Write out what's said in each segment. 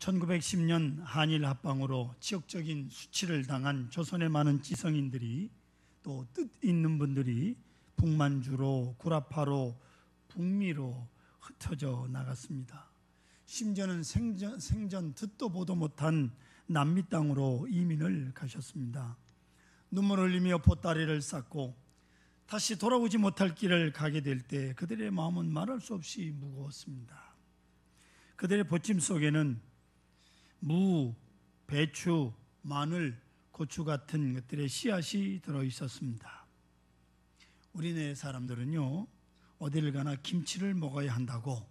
1910년 한일 합방으로 지역적인 수치를 당한 조선의 많은 지성인들이 또 뜻 있는 분들이 북만주로 구라파로 북미로 흩어져 나갔습니다. 심지어는 생전 듣도 보도 못한 남미 땅으로 이민을 가셨습니다. 눈물을 흘리며 보따리를 쌌고 다시 돌아오지 못할 길을 가게 될 때 그들의 마음은 말할 수 없이 무거웠습니다. 그들의 보침 속에는 무, 배추, 마늘, 고추 같은 것들의 씨앗이 들어있었습니다. 우리네 사람들은요, 어디를 가나 김치를 먹어야 한다고,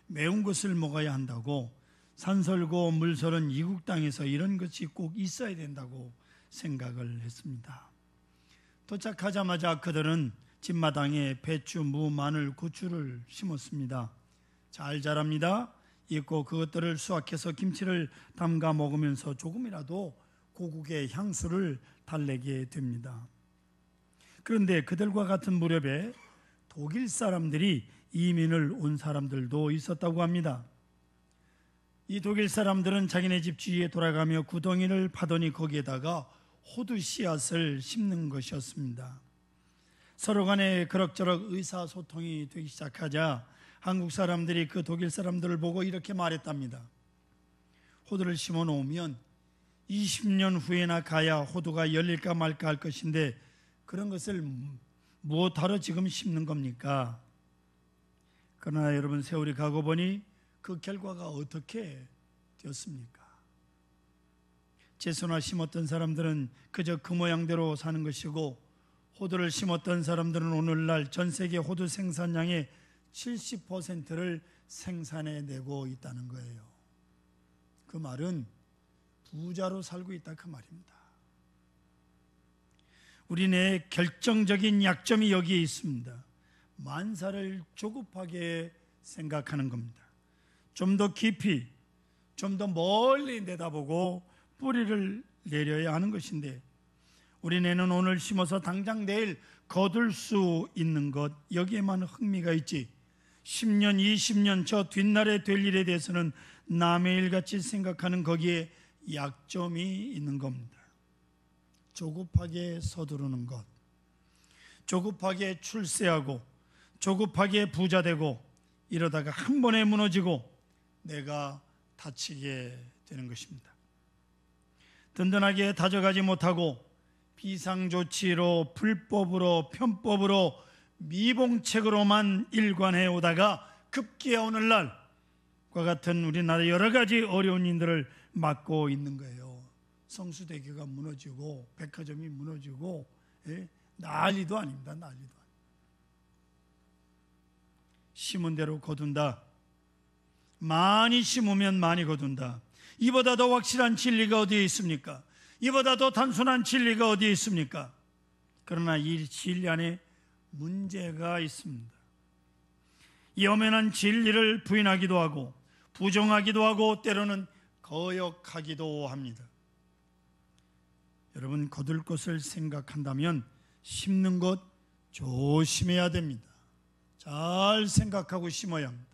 매운 것을 먹어야 한다고, 산설고 물설은 이국 땅에서 이런 것이 꼭 있어야 된다고 생각을 했습니다. 도착하자마자 그들은 집마당에 배추, 무, 마늘, 고추를 심었습니다. 잘 자랍니다. 있고 그것들을 수확해서 김치를 담가 먹으면서 조금이라도 고국의 향수를 달래게 됩니다. 그런데 그들과 같은 무렵에 독일 사람들이 이민을 온 사람들도 있었다고 합니다. 이 독일 사람들은 자기네 집 주위에 돌아가며 구덩이를 파더니 거기에다가 호두 씨앗을 심는 것이었습니다. 서로 간에 그럭저럭 의사소통이 되기 시작하자 한국 사람들이 그 독일 사람들을 보고 이렇게 말했답니다. 호두를 심어 놓으면 20년 후에나 가야 호두가 열릴까 말까 할 것인데 그런 것을 무엇하러 지금 심는 겁니까? 그러나 여러분, 세월이 가고 보니 그 결과가 어떻게 되었습니까? 채소나 심었던 사람들은 그저 그 모양대로 사는 것이고, 호두를 심었던 사람들은 오늘날 전 세계 호두 생산량의 70%를 생산해내고 있다는 거예요. 그 말은 부자로 살고 있다 그 말입니다. 우리네 결정적인 약점이 여기에 있습니다. 만사를 조급하게 생각하는 겁니다. 좀 더 깊이, 좀 더 멀리 내다보고 뿌리를 내려야 하는 것인데, 우리네는 오늘 심어서 당장 내일 거둘 수 있는 것, 여기에만 흥미가 있지 10년, 20년 저 뒷날에 될 일에 대해서는 남의 일같이 생각하는 거기에 약점이 있는 겁니다. 조급하게 서두르는 것, 조급하게 출세하고 조급하게 부자되고 이러다가 한 번에 무너지고 내가 다치게 되는 것입니다. 든든하게 다져가지 못하고 비상조치로, 불법으로, 편법으로, 미봉책으로만 일관해 오다가 급기야 오늘날과 같은 우리나라 여러 가지 어려운 일들을 맞고 있는 거예요. 성수대교가 무너지고 백화점이 무너지고, 난리도 아닙니다. 난리도 아닙니다. 심은 대로 거둔다. 많이 심으면 많이 거둔다. 이보다 더 확실한 진리가 어디에 있습니까? 이보다 더 단순한 진리가 어디에 있습니까? 그러나 이 진리 안에 문제가 있습니다. 이 엄연한 진리를 부인하기도 하고 부정하기도 하고 때로는 거역하기도 합니다. 여러분, 거둘 것을 생각한다면 심는 것 조심해야 됩니다. 잘 생각하고 심어야 합니다.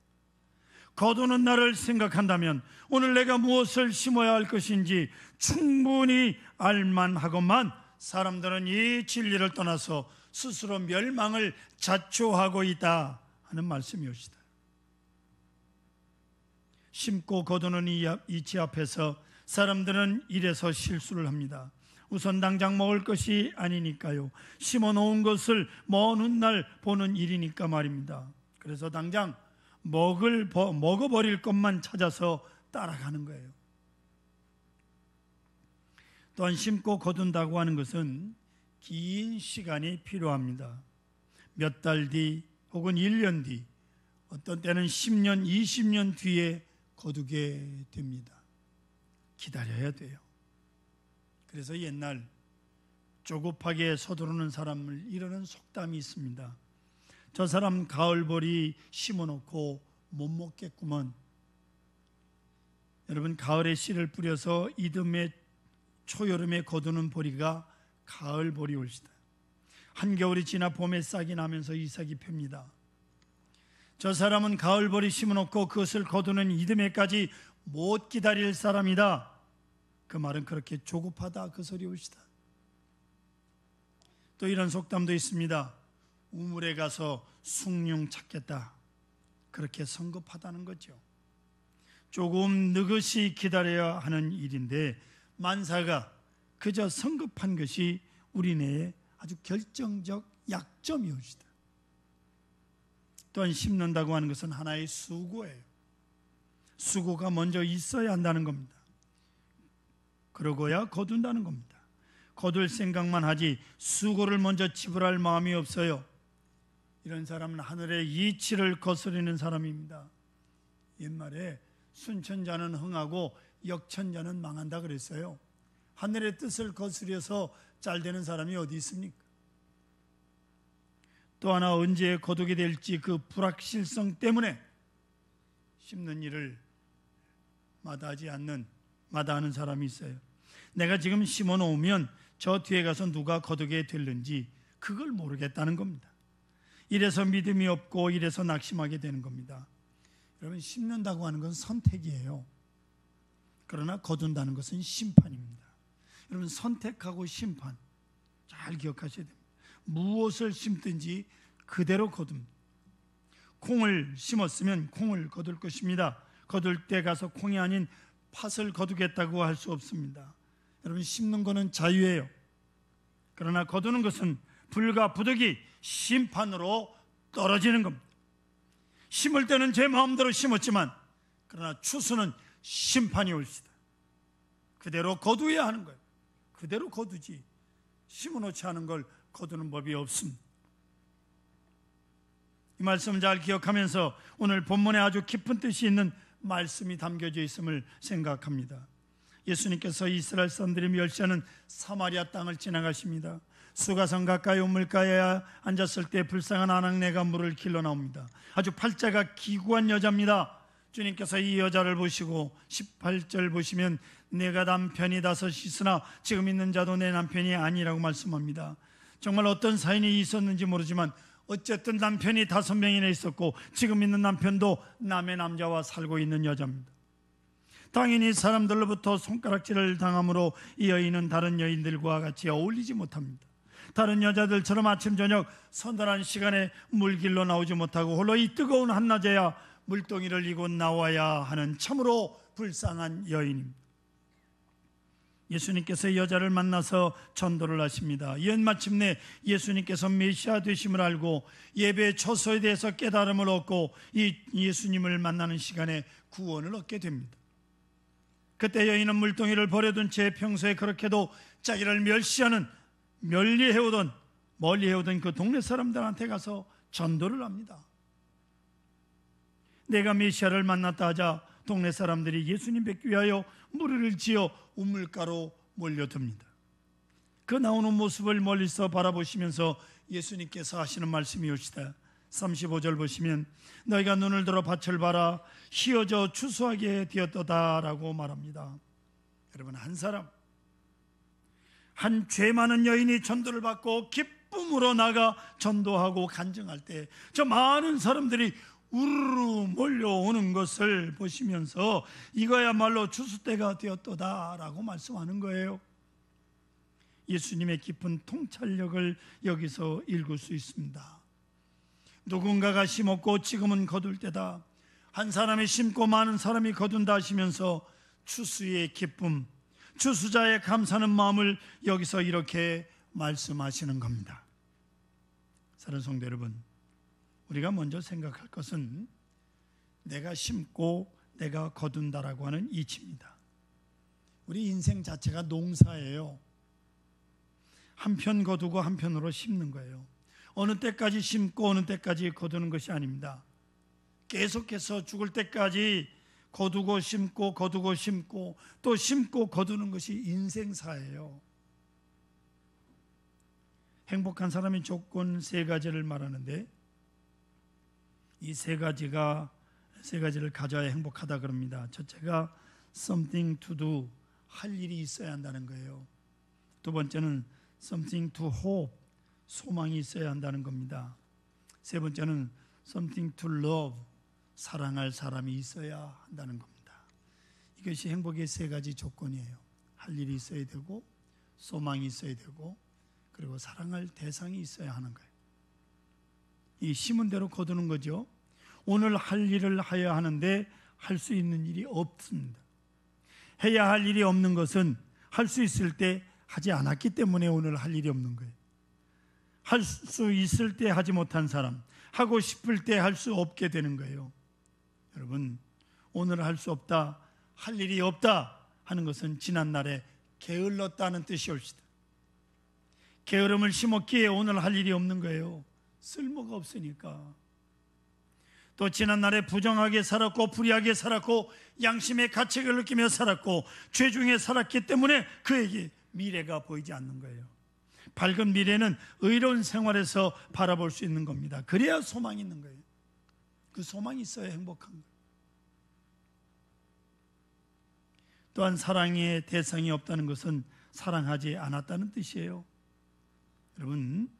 거두는 날을 생각한다면 오늘 내가 무엇을 심어야 할 것인지 충분히 알만하건만 사람들은 이 진리를 떠나서 스스로 멸망을 자초하고 있다 하는 말씀이옵니다. 심고 거두는 이 이치 앞에서 사람들은 이래서 실수를 합니다. 우선 당장 먹을 것이 아니니까요. 심어놓은 것을 먼 훗날 보는 일이니까 말입니다. 그래서 당장 먹어버릴 것만 찾아서 따라가는 거예요. 또한 심고 거둔다고 하는 것은 긴 시간이 필요합니다. 몇 달 뒤 혹은 1년 뒤, 어떤 때는 10년, 20년 뒤에 거두게 됩니다. 기다려야 돼요. 그래서 옛날 조급하게 서두르는 사람을 이르는 속담이 있습니다. 저 사람 가을보리 심어놓고 못 먹겠구먼. 여러분, 가을에 씨를 뿌려서 이듬해 초여름에 거두는 보리가 가을보리 올시다. 한겨울이 지나 봄에 싹이 나면서 이삭이 펴니다. 저 사람은 가을보리 심어놓고 그것을 거두는 이듬해까지 못 기다릴 사람이다. 그 말은 그렇게 조급하다 그 소리옵시다. 또 이런 속담도 있습니다. 우물에 가서 숭늉 찾겠다. 그렇게 성급하다는 거죠. 조금 느긋이 기다려야 하는 일인데 만사가 그저 성급한 것이 우리네의 아주 결정적 약점이옵시다. 또한 심는다고 하는 것은 하나의 수고예요. 수고가 먼저 있어야 한다는 겁니다. 그러고야 거둔다는 겁니다. 거둘 생각만 하지 수고를 먼저 지불할 마음이 없어요. 이런 사람은 하늘의 이치를 거스르는 사람입니다. 옛말에 순천자는 흥하고 역천자는 망한다 그랬어요. 하늘의 뜻을 거스려서 잘 되는 사람이 어디 있습니까? 또 하나 언제 거두게 될지 그 불확실성 때문에 심는 일을 마다하는 사람이 있어요. 내가 지금 심어 놓으면 저 뒤에 가서 누가 거두게 될는지 그걸 모르겠다는 겁니다. 이래서 믿음이 없고 이래서 낙심하게 되는 겁니다. 여러분, 심는다고 하는 건 선택이에요. 그러나 거둔다는 것은 심판입니다. 여러분, 선택하고 심판 잘 기억하셔야 됩니다. 무엇을 심든지 그대로 거둡니다. 콩을 심었으면 콩을 거둘 것입니다. 거둘 때 가서 콩이 아닌 팥을 거두겠다고 할 수 없습니다. 여러분, 심는 것은 자유예요. 그러나 거두는 것은 불과 부득이 심판으로 떨어지는 겁니다. 심을 때는 제 마음대로 심었지만 그러나 추수는 심판이 올시다. 그대로 거두어야 하는 거예요. 그대로 거두지 심어놓지 않은 걸 거두는 법이 없습니다. 이 말씀 잘 기억하면서 오늘 본문에 아주 깊은 뜻이 있는 말씀이 담겨져 있음을 생각합니다. 예수님께서 이스라엘 사람들이 멸시하는 사마리아 땅을 지나가십니다. 수가성 가까이 우물가에 앉았을 때 불쌍한 아낙네가 물을 길러 나옵니다. 아주 팔자가 기구한 여자입니다. 주님께서 이 여자를 보시고 18절 보시면 내가 남편이 다섯 있으나 지금 있는 자도 내 남편이 아니라고 말씀합니다. 정말 어떤 사연이 있었는지 모르지만 어쨌든 남편이 5명이나 있었고 지금 있는 남편도 남의 남자와 살고 있는 여자입니다. 당연히 사람들로부터 손가락질을 당함으로 이 여인은 다른 여인들과 같이 어울리지 못합니다. 다른 여자들처럼 아침 저녁 선단한 시간에 물길로 나오지 못하고 홀로 이 뜨거운 한낮에야 물동이를 이고 나와야 하는 참으로 불쌍한 여인입니다. 예수님께서 여자를 만나서 전도를 하십니다. 이은 마침내 예수님께서 메시아 되심을 알고 예배 처소에 대해서 깨달음을 얻고 이 예수님을 만나는 시간에 구원을 얻게 됩니다. 그때 여인은 물동이를 버려둔 채 평소에 그렇게도 자기를 멀리해오던 그 동네 사람들한테 가서 전도를 합니다. 내가 메시아를 만났다 하자 동네 사람들이 예수님 뵙기 위하여 무리를 지어 우물가로 몰려듭니다. 그 나오는 모습을 멀리서 바라보시면서 예수님께서 하시는 말씀이 옵시다. 35절 보시면 너희가 눈을 들어 밭을 봐라 휘어져 추수하게 되었도다 라고 말합니다. 여러분, 한 죄 많은 여인이 전도를 받고 기쁨으로 나가 전도하고 간증할 때 저 많은 사람들이 우르르 몰려오는 것을 보시면서 이거야말로 추수 때가 되었도다 라고 말씀하는 거예요. 예수님의 깊은 통찰력을 여기서 읽을 수 있습니다. 누군가가 심었고 지금은 거둘 때다. 한 사람이 심고 많은 사람이 거둔다 하시면서 추수의 기쁨, 추수자의 감사하는 마음을 여기서 이렇게 말씀하시는 겁니다. 사랑하는 성도 여러분, 우리가 먼저 생각할 것은 내가 심고 내가 거둔다라고 하는 이치입니다. 우리 인생 자체가 농사예요. 한편 거두고 한편으로 심는 거예요. 어느 때까지 심고 어느 때까지 거두는 것이 아닙니다. 계속해서 죽을 때까지 거두고 심고 거두고 심고 또 심고 거두는 것이 인생사예요. 행복한 사람의 조건 3가지를 말하는데 이 3가지를 가져야 행복하다 그럽니다. 첫째가 something to do, 할 일이 있어야 한다는 거예요. 두 번째는 something to hope, 소망이 있어야 한다는 겁니다. 세 번째는 something to love, 사랑할 사람이 있어야 한다는 겁니다. 이것이 행복의 세 가지 조건이에요. 할 일이 있어야 되고, 소망이 있어야 되고, 그리고 사랑할 대상이 있어야 하는 거예요. 이 심은 대로 거두는 거죠. 오늘 할 일을 해야 하는데 할 수 있는 일이 없습니다. 해야 할 일이 없는 것은 할 수 있을 때 하지 않았기 때문에 오늘 할 일이 없는 거예요. 할 수 있을 때 하지 못한 사람, 하고 싶을 때 할 수 없게 되는 거예요. 여러분, 오늘 할 수 없다, 할 일이 없다 하는 것은 지난날에 게을렀다는 뜻이 옳시다. 게으름을 심었기에 오늘 할 일이 없는 거예요. 쓸모가 없으니까. 또 지난날에 부정하게 살았고 불의하게 살았고 양심의 가책을 느끼며 살았고 죄 중에 살았기 때문에 그에게 미래가 보이지 않는 거예요. 밝은 미래는 의로운 생활에서 바라볼 수 있는 겁니다. 그래야 소망이 있는 거예요. 그 소망이 있어야 행복한 거예요. 또한 사랑의 대상이 없다는 것은 사랑하지 않았다는 뜻이에요. 여러분,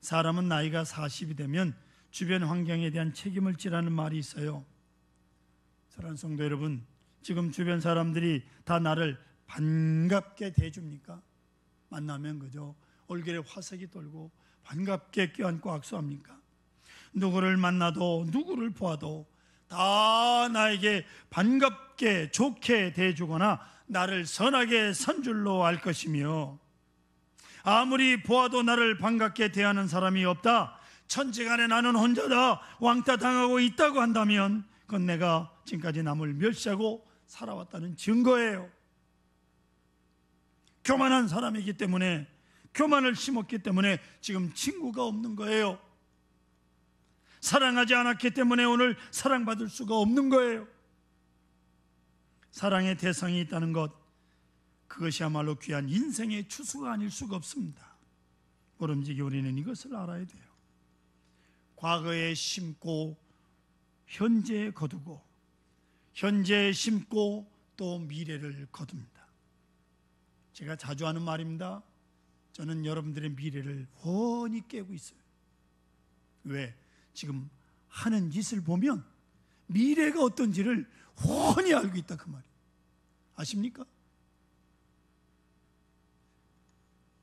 사람은 나이가 40이 되면 주변 환경에 대한 책임을 지라는 말이 있어요. 사랑하는 성도 여러분, 지금 주변 사람들이 다 나를 반갑게 대해줍니까? 만나면 그죠? 얼굴에 화색이 돌고 반갑게 껴안고 악수합니까? 누구를 만나도 누구를 보아도 다 나에게 반갑게 좋게 대해주거나 나를 선하게 산 줄로 알 것이며, 아무리 보아도 나를 반갑게 대하는 사람이 없다, 천지간에 나는 혼자다, 왕따 당하고 있다고 한다면 그건 내가 지금까지 남을 멸시하고 살아왔다는 증거예요. 교만한 사람이기 때문에, 교만을 심었기 때문에 지금 친구가 없는 거예요. 사랑하지 않았기 때문에 오늘 사랑받을 수가 없는 거예요. 사랑의 대상이 있다는 것, 그것이야말로 귀한 인생의 추수가 아닐 수가 없습니다. 모름지기 우리는 이것을 알아야 돼요. 과거에 심고 현재에 거두고, 현재에 심고 또 미래를 거둡니다. 제가 자주 하는 말입니다. 저는 여러분들의 미래를 훤히 깨고 있어요. 왜? 지금 하는 짓을 보면 미래가 어떤지를 훤히 알고 있다, 그 말이에요. 아십니까?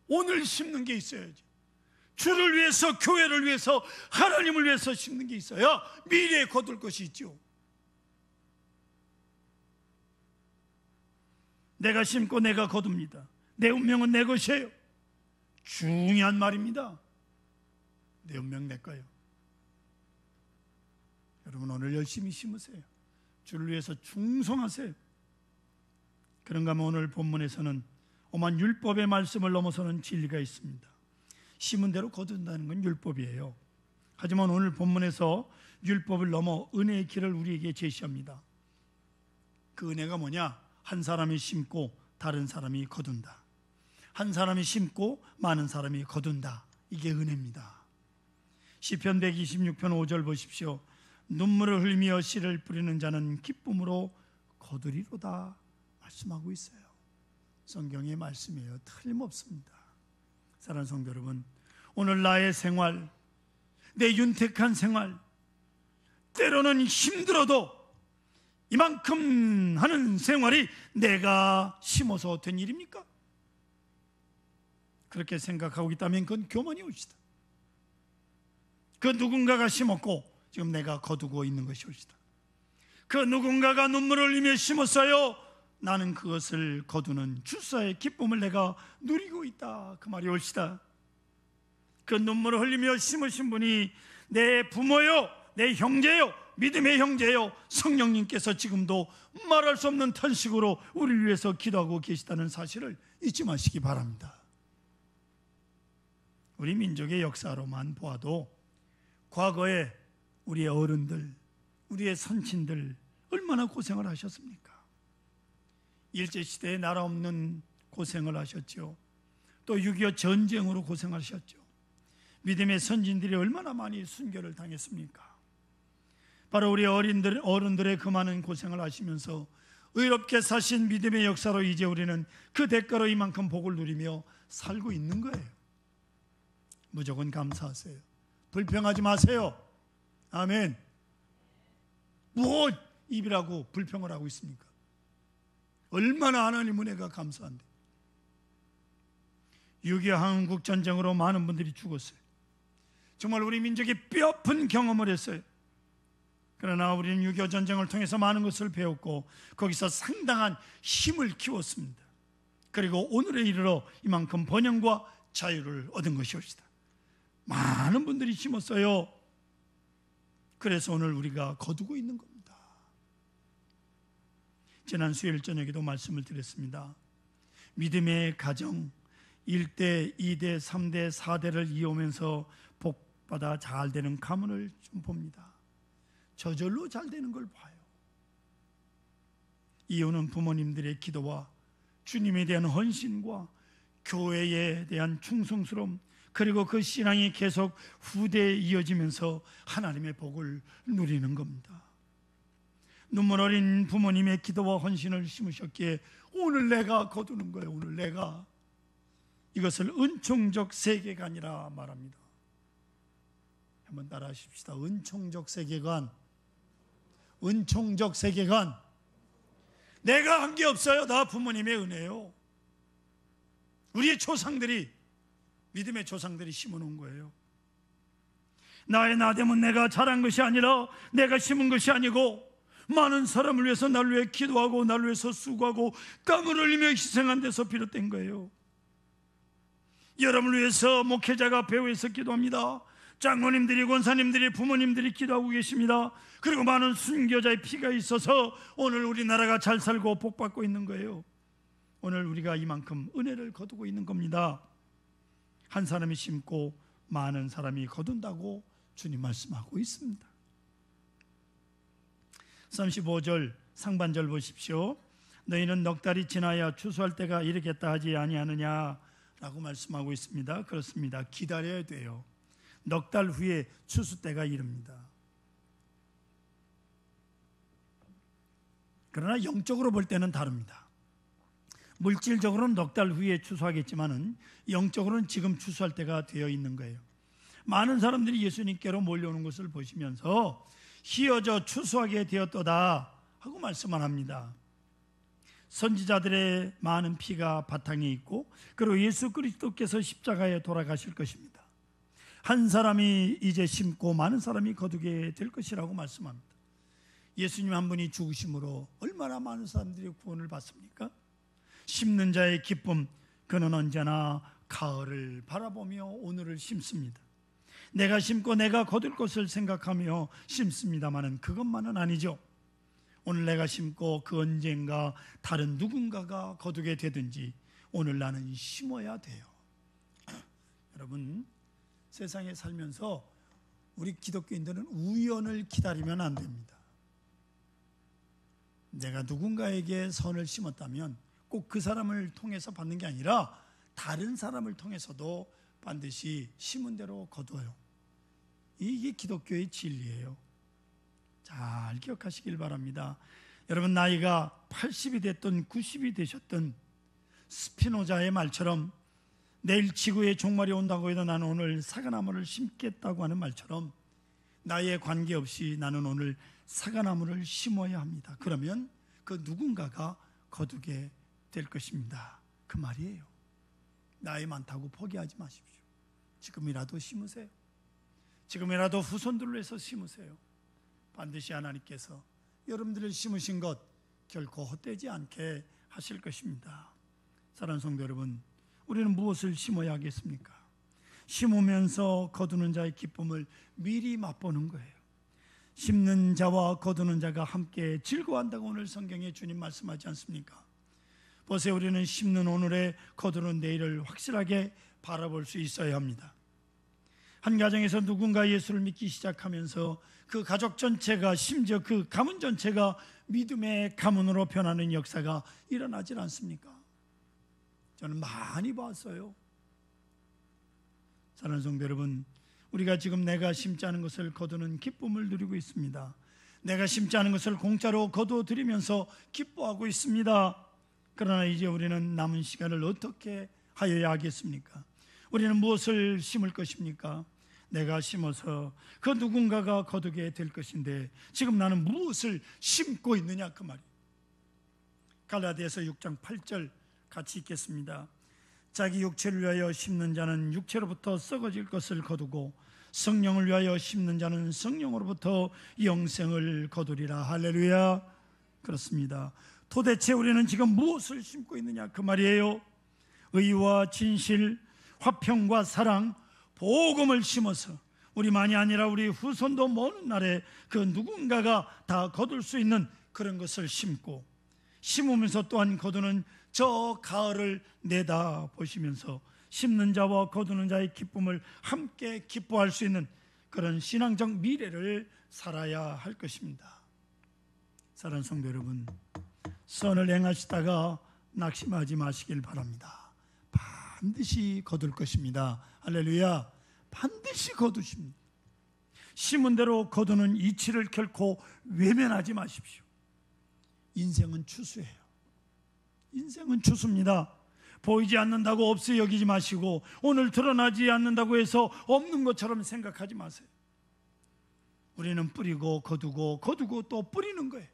오늘 심는 게 있어야지. 주를 위해서, 교회를 위해서, 하나님을 위해서 심는 게 있어야 미래에 거둘 것이 있죠. 내가 심고 내가 거둡니다. 내 운명은 내 것이에요. 중요한 말입니다. 내 운명 내 거예요. 여러분, 오늘 열심히 심으세요. 주를 위해서 충성하세요. 그런가 하면 오늘 본문에서는 오만 율법의 말씀을 넘어서는 진리가 있습니다. 심은 대로 거둔다는 건 율법이에요. 하지만 오늘 본문에서 율법을 넘어 은혜의 길을 우리에게 제시합니다. 그 은혜가 뭐냐? 한 사람이 심고 다른 사람이 거둔다. 한 사람이 심고 많은 사람이 거둔다. 이게 은혜입니다. 시편 126편 5절 보십시오. 눈물을 흘리며 씨를 뿌리는 자는 기쁨으로 거두리로다 말씀하고 있어요. 성경의 말씀이에요. 틀림없습니다. 사랑하는 성도 여러분, 오늘 나의 생활, 내 윤택한 생활, 때로는 힘들어도 이만큼 하는 생활이 내가 심어서 된 일입니까? 그렇게 생각하고 있다면 그건 교만이 옳시다. 그 누군가가 심었고 지금 내가 거두고 있는 것이 옳시다. 그 누군가가 눈물을 흘리며 심었어요. 나는 그것을 거두는 주사의 기쁨을 내가 누리고 있다. 그 말이 옳시다. 그 눈물을 흘리며 심으신 분이 내 부모요, 내 형제요, 믿음의 형제요, 성령님께서 지금도 말할 수 없는 탄식으로 우리를 위해서 기도하고 계시다는 사실을 잊지 마시기 바랍니다. 우리 민족의 역사로만 보아도 과거에 우리의 어른들, 우리의 선친들 얼마나 고생을 하셨습니까? 일제시대에 나라 없는 고생을 하셨죠. 또 6.25 전쟁으로 고생하셨죠. 믿음의 선진들이 얼마나 많이 순교를 당했습니까? 바로 우리 어른들의 그 많은 고생을 하시면서 의롭게 사신 믿음의 역사로 이제 우리는 그 대가로 이만큼 복을 누리며 살고 있는 거예요. 무조건 감사하세요. 불평하지 마세요. 아멘. 뭐 입이라고 불평을 하고 있습니까? 얼마나 하나님 은혜가 감사한데. 6.25 한국 전쟁으로 많은 분들이 죽었어요. 정말 우리 민족이 뼈아픈 경험을 했어요. 그러나 우리는 6.25 전쟁을 통해서 많은 것을 배웠고 거기서 상당한 힘을 키웠습니다. 그리고 오늘에 이르러 이만큼 번영과 자유를 얻은 것이옵시다. 많은 분들이 심었어요. 그래서 오늘 우리가 거두고 있는 겁니다. 지난 수요일 저녁에도 말씀을 드렸습니다. 믿음의 가정 1대, 2대, 3대, 4대를 이어오면서 복받아 잘 되는 가문을 좀 봅니다. 저절로 잘 되는 걸 봐요. 이유는 부모님들의 기도와 주님에 대한 헌신과 교회에 대한 충성스러움, 그리고 그 신앙이 계속 후대에 이어지면서 하나님의 복을 누리는 겁니다. 눈물 어린 부모님의 기도와 헌신을 심으셨기에 오늘 내가 거두는 거예요. 오늘 내가. 이것을 은총적 세계관이라 말합니다. 한번 따라 하십시다. 은총적 세계관. 은총적 세계관. 내가 한 게 없어요. 나 부모님의 은혜요. 우리의 조상들이, 믿음의 조상들이 심어놓은 거예요. 나의 나됨은 내가 잘한 것이 아니라 내가 심은 것이 아니고 많은 사람을 위해서 나를 위해 기도하고 나를 위해서 수고하고 땀을 흘리며 희생한 데서 비롯된 거예요. 여러분을 위해서 목회자가 배후에서 기도합니다. 장로님들이, 권사님들이, 부모님들이 기도하고 계십니다. 그리고 많은 순교자의 피가 있어서 오늘 우리나라가 잘 살고 복받고 있는 거예요. 오늘 우리가 이만큼 은혜를 거두고 있는 겁니다. 한 사람이 심고 많은 사람이 거둔다고 주님 말씀하고 있습니다. 35절 상반절 보십시오. 너희는 넉 달이 지나야 추수할 때가 이르겠다 하지 아니하느냐 라고 말씀하고 있습니다. 그렇습니다. 기다려야 돼요. 넉 달 후에 추수 때가 이릅니다. 그러나 영적으로 볼 때는 다릅니다. 물질적으로는 넉 달 후에 추수하겠지만은 영적으로는 지금 추수할 때가 되어 있는 거예요. 많은 사람들이 예수님께로 몰려오는 것을 보시면서 희어져 추수하게 되었도다 하고 말씀을 합니다. 선지자들의 많은 피가 바탕에 있고 그리고 예수 그리스도께서 십자가에 돌아가실 것입니다. 한 사람이 이제 심고 많은 사람이 거두게 될 것이라고 말씀합니다. 예수님 한 분이 죽으심으로 얼마나 많은 사람들이 구원을 받습니까? 심는 자의 기쁨, 그는 언제나 가을을 바라보며 오늘을 심습니다. 내가 심고 내가 거둘 것을 생각하며 심습니다마는 그것만은 아니죠. 오늘 내가 심고 그 언젠가 다른 누군가가 거두게 되든지 오늘 나는 심어야 돼요. 여러분, 세상에 살면서 우리 기독교인들은 우연을 기다리면 안 됩니다. 내가 누군가에게 선을 심었다면 꼭 그 사람을 통해서 받는 게 아니라 다른 사람을 통해서도 반드시 심은 대로 거둬요. 이게 기독교의 진리예요. 잘 기억하시길 바랍니다. 여러분, 나이가 80이 됐든 90이 되셨든 스피노자의 말처럼 내일 지구의 종말이 온다고 해도 나는 오늘 사과나무를 심겠다고 하는 말처럼 나이에 관계없이 나는 오늘 사과나무를 심어야 합니다. 그러면 그 누군가가 거두게 될 것입니다. 그 말이에요. 나이 많다고 포기하지 마십시오. 지금이라도 심으세요. 지금이라도 후손들을 위해서 심으세요. 반드시 하나님께서 여러분들을 심으신 것 결코 헛되지 않게 하실 것입니다. 사랑하는 성도 여러분, 우리는 무엇을 심어야 하겠습니까? 심으면서 거두는 자의 기쁨을 미리 맛보는 거예요. 심는 자와 거두는 자가 함께 즐거워한다고 오늘 성경에 주님 말씀하지 않습니까? 보세요. 우리는 심는 오늘에 거두는 내일을 확실하게 바라볼 수 있어야 합니다. 한 가정에서 누군가 예수를 믿기 시작하면서 그 가족 전체가, 심지어 그 가문 전체가 믿음의 가문으로 변하는 역사가 일어나질 않습니까? 저는 많이 봤어요. 사랑하는 성도 여러분, 우리가 지금 내가 심지 않은 것을 거두는 기쁨을 누리고 있습니다. 내가 심지 않은 것을 공짜로 거두어드리면서 기뻐하고 있습니다. 그러나 이제 우리는 남은 시간을 어떻게 하여야 하겠습니까? 우리는 무엇을 심을 것입니까? 내가 심어서 그 누군가가 거두게 될 것인데 지금 나는 무엇을 심고 있느냐, 그 말이에요. 갈라디아서 6장 8절 같이 읽겠습니다. 자기 육체를 위하여 심는 자는 육체로부터 썩어질 것을 거두고 성령을 위하여 심는 자는 성령으로부터 영생을 거두리라. 할렐루야. 그렇습니다. 도대체 우리는 지금 무엇을 심고 있느냐 그 말이에요. 의와 진실, 화평과 사랑, 복음을 심어서 우리만이 아니라 우리 후손도 먼 날에 그 누군가가 다 거둘 수 있는 그런 것을 심고, 심으면서 또한 거두는 저 가을을 내다보시면서 심는 자와 거두는 자의 기쁨을 함께 기뻐할 수 있는 그런 신앙적 미래를 살아야 할 것입니다. 사랑하는 성도 여러분, 선을 행하시다가 낙심하지 마시길 바랍니다. 반드시 거둘 것입니다. 할렐루야. 반드시 거두십니다. 심은 대로 거두는 이치를 결코 외면하지 마십시오. 인생은 추수예요. 인생은 추수입니다. 보이지 않는다고 없어 여기지 마시고, 오늘 드러나지 않는다고 해서 없는 것처럼 생각하지 마세요. 우리는 뿌리고 거두고 거두고 또 뿌리는 거예요.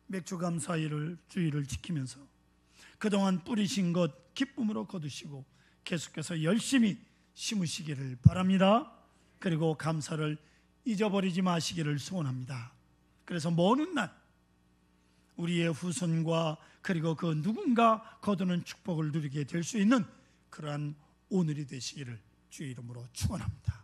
맥주감사일을 주의를 지키면서 그동안 뿌리신 것 기쁨으로 거두시고 계속해서 열심히 심으시기를 바랍니다. 그리고 감사를 잊어버리지 마시기를 소원합니다. 그래서 먼 날 우리의 후손과 그리고 그 누군가 거두는 축복을 누리게 될 수 있는 그러한 오늘이 되시기를 주의 이름으로 축원합니다.